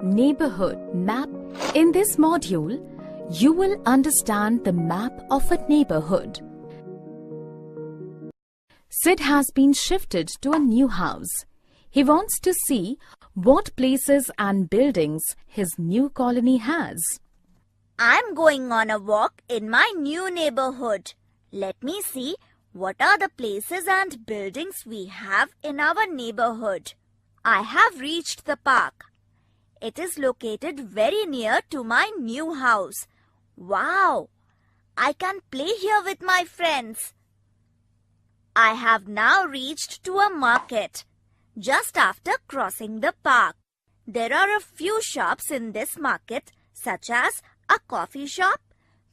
Neighborhood Map. In this module, you will understand the map of a neighborhood. Sid has been shifted to a new house. He wants to see what places and buildings his new colony has. I'm going on a walk in my new neighborhood. Let me see what are the places and buildings we have in our neighborhood. I have reached the park. It is located very near to my new house. Wow! I can play here with my friends. I have now reached to a market. Just after crossing the park, there are a few shops in this market, such as a coffee shop,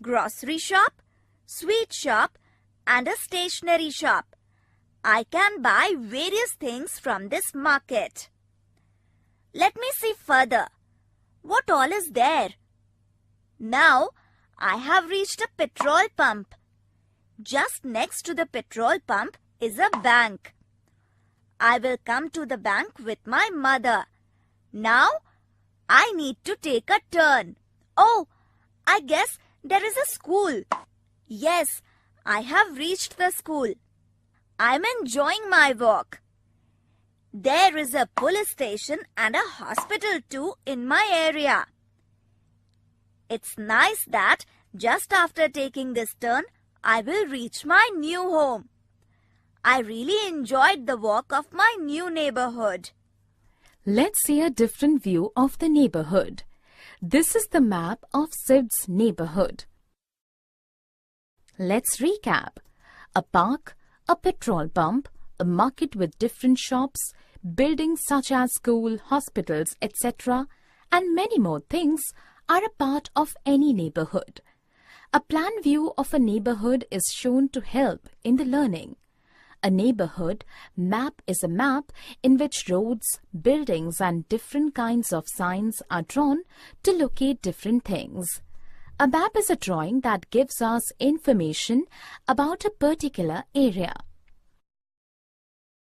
grocery shop, sweet shop, and a stationery shop. I can buy various things from this market. Let me see further. What all is there? Now, I have reached a petrol pump. Just next to the petrol pump is a bank. I will come to the bank with my mother. Now, I need to take a turn. Oh, I guess there is a school. Yes, I have reached the school. I'm enjoying my walk. There is a police station and a hospital too in my area. It's nice that just after taking this turn, I will reach my new home. I really enjoyed the walk of my new neighborhood. Let's see a different view of the neighborhood. This is the map of Sid's neighborhood. Let's recap. A park, a petrol pump, a market with different shops, buildings such as school, hospitals, etc., and many more things are a part of any neighborhood. A plan view of a neighborhood is shown to help in the learning. A neighborhood map is a map in which roads, buildings, and different kinds of signs are drawn to locate different things. A map is a drawing that gives us information about a particular area.